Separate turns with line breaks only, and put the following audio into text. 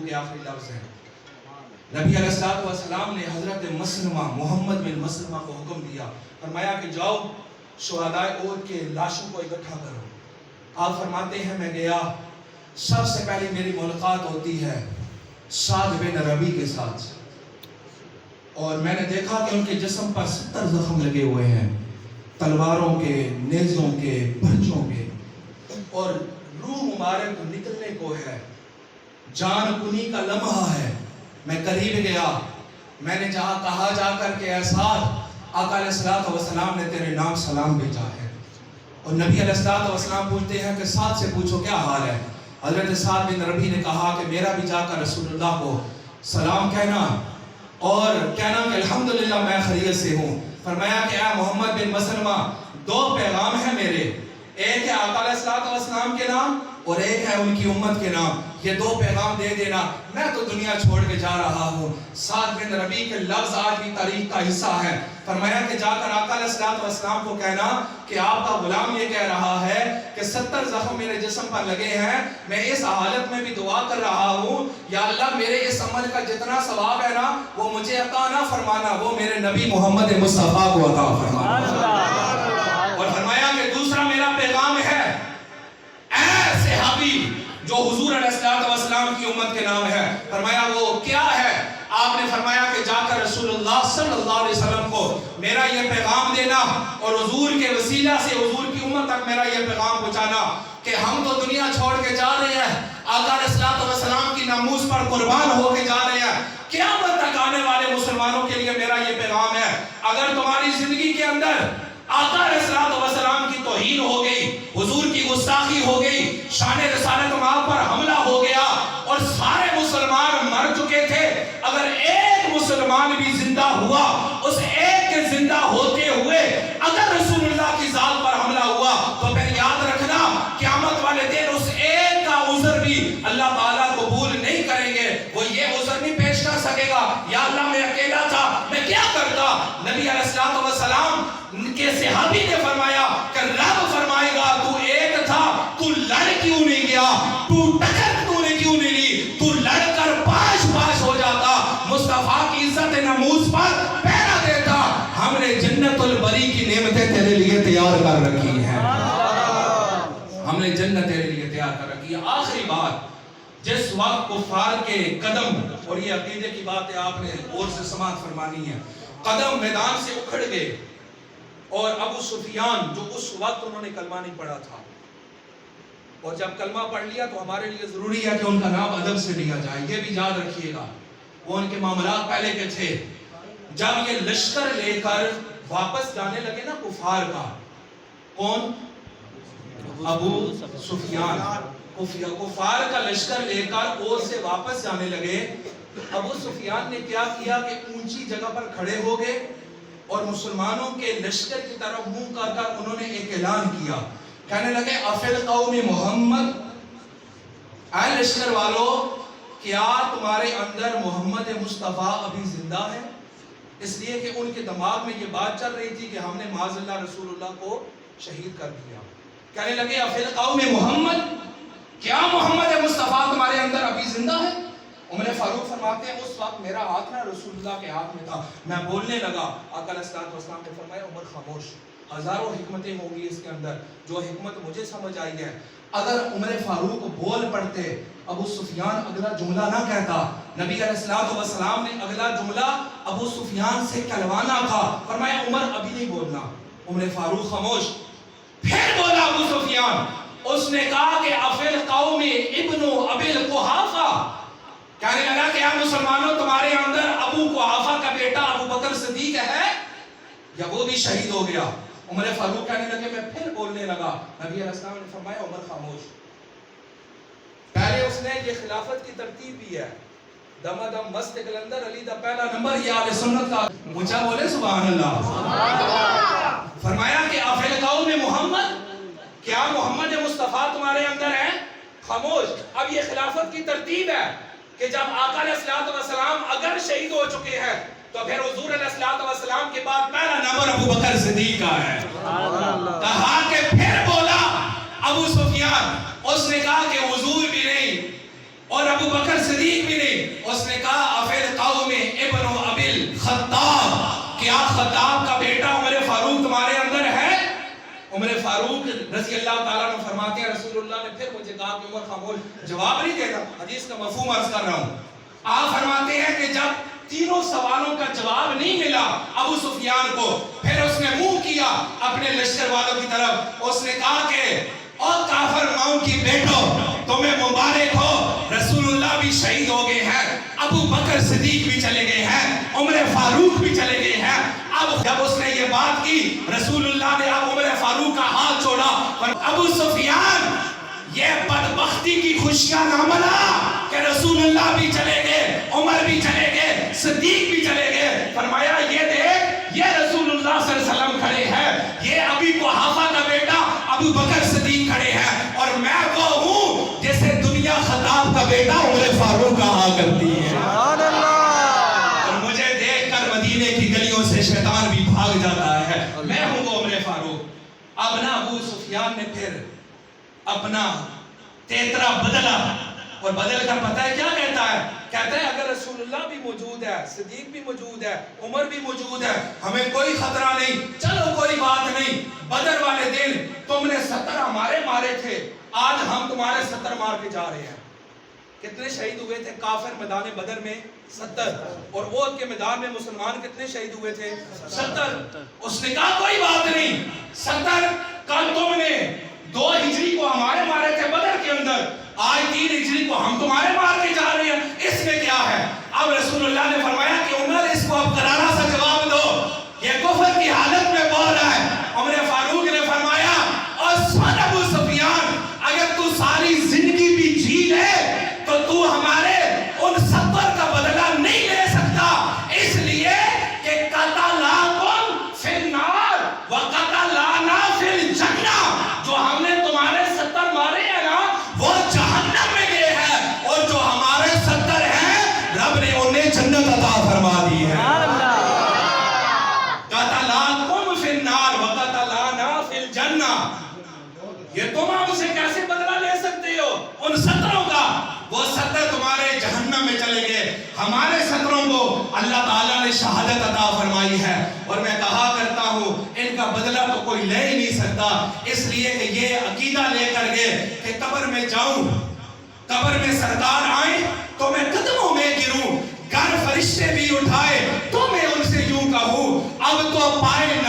کے آخری لفظ ہیں۔ نبی علیہ السلام نے حضرت مسلمہ محمد بن مسلمہ کو حکم دیا، فرمایا کہ جاؤ شہدائے احد کے لاشوں کو اکٹھا کرو۔ آپ فرماتے ہیں میں گیا، سب سے پہلے میری ملاقات ہوتی ہے سعد بن ربیع کے ساتھ، اور میں نے دیکھا کہ ان کے جسم پر 70 زخم لگے ہوئے ہیں، تلواروں کے، نیزوں کے، برچوں کے، اور روح مبارک نکلنے کو ہے، جان کنی کا لمحہ ہے۔ میں قریب گیا، میں نے کہا جا کر کہ اے سعد، آقا علیہ السلام نے تیرے نام سلام بھیجا ہے۔ اور نبی علیہ السلام پوچھتے ہیں کہ سعد سے پوچھو کیا حال ہے۔ حضرت سعد بن ربیع نے کہا کہ میرا بھی جا کر رسول اللہ کو سلام کہنا اور کہنا کہ الحمدللہ میں خیریت سے ہوں۔ فرمایا کہ اے محمد بن مسلمہ، 2 پیغام ہیں میرے، ایک ہے آقا علیہ السلام کے نام اور ایک ہے ان کی امت کے نام، یہ 2 پیغام دے دینا، میں تو دنیا چھوڑ کے جا رہا ہوں۔ سعد بن ربیع کے لفظ آج بھی تاریخ کا حصہ ہے۔ فرمایا کہ جا کر آقا علیہ السلام کو کہنا کہ آپ کا غلام یہ کہہ رہا ہے کہ 70 زخم میرے جسم پر لگے ہیں، میں اس حالت میں بھی دعا کر رہا ہوں، یا اللہ میرے اس عمل کا جتنا ثواب ہے نا وہ مجھے عطا نہ فرمانا، وہ میرے نبی محمد مصطفیٰ کو عطا فرمانا۔ اور فرمایا کہ دوسرا میرا پیغام ہے اے صحابی جو حضور علیہ السلام کی امت کے نام ہے۔ فرمایا وہ کیا ہے؟ آپ نے فرمایا کہ جا کر رسول اللہ صلی اللہ علیہ وسلم کو میرا یہ پیغام دینا اور حضور کے وسیلہ سے حضور کی امت تک میرا یہ پیغام پہنچانا کہ ہم تو دنیا چھوڑ کے جا رہے ہیں، آقا علیہ السلام کی ناموس پر قربان ہو کے جا رہے ہیں، قیامت تک آنے والے مسلمانوں کے لیے میرا یہ پیغام ہے، اگر تمہاری زندگی کے اندر آقا علیہ السلام کی توہین ہو گئی، حضور کی گستاخی ہو گئی، شان رسالت مآب پر حملہ ہو گیا اور سارے مسلمان مر چکے تھے، اگر ایک مسلمان بھی زندہ ہوا، اس ایک کے زندہ ہوتے ہوئے اگر رسول اللہ کی ذات پر حملہ ہوا تو پھر یاد رکھنا قیامت والے دن اس ایک کا عذر بھی اللہ تعالیٰ قبول نہیں کریں گے، وہ یہ عذر نہیں پیش کر سکے گا یا اللہ میں اکیلا تھا میں کیا کرتا۔ نبی علیہ السلام کے صحابی نے فرمایا کہ رب فرمائے گا تو ایک تھا، تو لڑ کیوں نہیں گیا، تو ٹکر تو نے کیوں نہیں لی، تو لڑ کر پاش ہو جاتا، مصطفیٰ کی عزت ناموس پر پہرا دیتا، ہم نے جنت البری کی نعمتیں تیرے لیے تیار کر رکھی ہیں، ہم نے جنت تیرے لیے تیار کر رکھی ہے۔ آخری بات، جس وقت کفار کے قدم، اور یہ عقیدے کی بات ہے آپ نے اور سے سماعت فرمانی ہے، قدم میدان سے اکھڑ گئے اور ابو سفیان جو اس وقت انہوں نے کلمہ نہیں پڑھا تھا، اور جب کلمہ پڑھ لیا تو ہمارے لیے ضروری ہے کہ ان کا نام ادب سے لیا جائے، یہ بھی یاد رکھیے گا، وہ ان کے معاملات پہلے کے تھے۔ جب یہ لشکر لے کر واپس جانے لگے نا کفار کا، کون؟ ابو سفیان، کفار کا لشکر لے کر اور سے واپس جانے لگے، ابو سفیان نے کیا کیا کہ اونچی جگہ پر کھڑے ہو گئے اور مسلمانوں کے لشکر کی طرف منہ کر کر انہوں نے ایک اعلان کیا، کہنے لگے افی القوم محمد، اے لشکر والو کیا تمہارے اندر محمد مصطفیٰ ابھی زندہ ہے؟ اس لیے کہ ان کے دماغ میں یہ بات چل رہی تھی کہ ہم نے معاذ اللہ رسول اللہ کو شہید کر دیا۔ کہنے لگے افی القوم محمد، کیا محمد مصطفیٰ تمہارے اندر ابھی زندہ ہے؟ عمر فاروق فرماتے ہیں اس وقت میرا ہاتھ نہ رسول اللہ کے ہاتھ میں تھا، میں بولنے لگا، آقا علیہ السلام نے فرمایا عمر خاموش، ہزاروں حکمتیں ہوں گی اس کے اندر، جو حکمت مجھے سمجھ آئی ہے، اگر عمر فاروق بول پڑتے ابو سفیان اگلا جملہ نہ کہتا، نبی علیہ السلام نے اگلا جملہ ابو سفیان سے کہلوانا تھا، فرمایا عمر ابھی نہیں بولنا، عمر فاروق خاموش، پھر بولا ابو سفیان، اس نے کہا کہ افی القوم ابن ابی القحافہ، کہنے لگا کہ مسلمانوں تمہارے اندر ابو قحافہ کا بیٹا ابو بکر صدیق ہے یا وہ بھی شہید ہو گیا؟ عمر فاروق کہنے لگے، میں پھر بولنے لگا، نبی علیہ السلام نے فرمایا عمر خاموش۔ پہلے اس نے یہ خلافت کی ترتیب بھی ہے، دم دم مست کلندر علی دا پہلا نمبر، یہ اہل سنت کا، اونچا بولے سبحان اللہ۔ فرمایا کہ افی القوم محمد، کیا محمد مصطفیٰ تمہارے اندر ہے؟ خاموش۔ اب یہ خلافت کی ترتیب ہے کہ جب آقا علیہ السلام اگر شہید ہو چکے ہیں تو پھر حضور علیہ السلام کے بعد پہلا نمبر ابو بکر صدیق کا ہے۔ کہا کہ پھر بولا ابو سفیان، اس نے کہا کہ حضور بھی نہیں اور ابو بکر صدیق بھی نہیں. اس نے کہا افل قوم ابن ابل خطاب, کیا خطاب کا بیٹا عمر فاروق تمہارے اندر ہے؟ عمر فاروق رضی اللہ تعالیٰ عنہ فرماتے ہیں رسول اللہ نے پھر مجھے کہا کہ عمر خاموش, جواب نہیں دے گا. حدیث کا مفہوم عرض کر رہا ہوں. آپ فرماتے ہیں کہ جب تینوں سوالوں کا جواب نہیں ملا ابو سفیان کو, پھر اس نے منہ کیا اپنے لشکر والوں کی طرف. اس نے کہا کہ اور کافر ماؤں کی بیٹو تمہیں مبارک ہو, رسول اللہ بھی شہید ہو گئے ہیں, ابو بکر صدیق بھی چلے گئے ہیں, عمر فاروق بھی چلے گئے ہیں. اب جب اس نے یہ بات کی رسول اللہ نے اب عمر فاروق کا ہاتھ چھوڑا اور ابو سفیان یہ بدبختی کی خوشیاں نہ منا کہ رسول اللہ بھی چلے گئے, عمر بھی چلے گئے, صدیق بھی چلے گئے. فرمایا یہ دیکھ یہ رسول اللہ صلی اللہ علیہ وسلم کھڑے ہیں, یہ ابھی قحافہ کا بیٹا ابو بکر صدیق کھڑے ہیں, اور میں وہ ہوں جسے دنیا خطاب کا بیٹا عمر فاروق کہا کرتی ہے. سبحان اللہ. اور مجھے دیکھ کر مدینے کی گلیوں سے شیطان بھی بھاگ جاتا ہے, میں ہوں وہ عمر فاروق. اب نا ابو سفیان نے پھر اپنا تیترا بدلا, اور بدل کر پتہ ہے کیا کہتا ہے؟ کہتا ہے اگر رسول اللہ بھی موجود ہے, صدیق بھی موجود ہے, عمر بھی موجود ہے, ہمیں کوئی خطرہ نہیں, چلو کوئی بات نہیں. بدر والے دن تم نے 70 ہمارے مارے تھے, آج ہم تمہارے 70 مار کے جا رہے ہیں. کتنے شہید ہوئے تھے کافر میدان بدر میں؟ 70. اور احد کے میدان میں مسلمان کتنے شہید ہوئے تھے؟ 70. اس نے کہا کوئی بات نہیں, 70 کل تم نے 2 ہجری کو ہمارے مارے تھے بدر کے اندر, آج 3 ہجری کو ہم تمہارے مار کے جا رہے ہیں, اس میں کیا ہے؟ اب رسول اللہ نے فرمایا کہ عمر اس کو اب کرارا سا جواب دو, یہ کفر کی حالت میں بول رہا ہے. عمر فاروق نے فرمایا اور سن ابو سفیان, اگر تو ساری زندگی بھی جی لے تو تو ہمارے ان 70 کا بدلہ نہیں لے سکتا, اس لیے کہ قتلاکم فی النار وقتلانا فی الجنہ, جو ہم نے تمہارے 70 مارے ہیں نا وہ جہنم میں گئے ہیں, اور جو ہمارے 70 ہیں رب نے انہیں جنت عطا فرما دی ہے. قتلاکم فی النار وقتلانا فی الجنہ, یہ تم ہم سے کیسے بدلہ لے سکتے ہو ان 70 کا؟ وہ 70 تمہارے جہنم میں چلے گئے, ہمارے 70 کو اللہ تعالیٰ نے شہادت عطا فرمائی ہے. اور میں کہا کرتا ہوں ان کا بدلہ تو کوئی لے ہی نہیں سکتا, اس لیے کہ یہ عقیدہ لے کر گئے کہ قبر میں جاؤں, قبر میں سرکار آئیں تو میں قدموں میں گروں, گر فرشتے بھی اٹھائے تو میں ان سے یوں کہوں اب تو پائے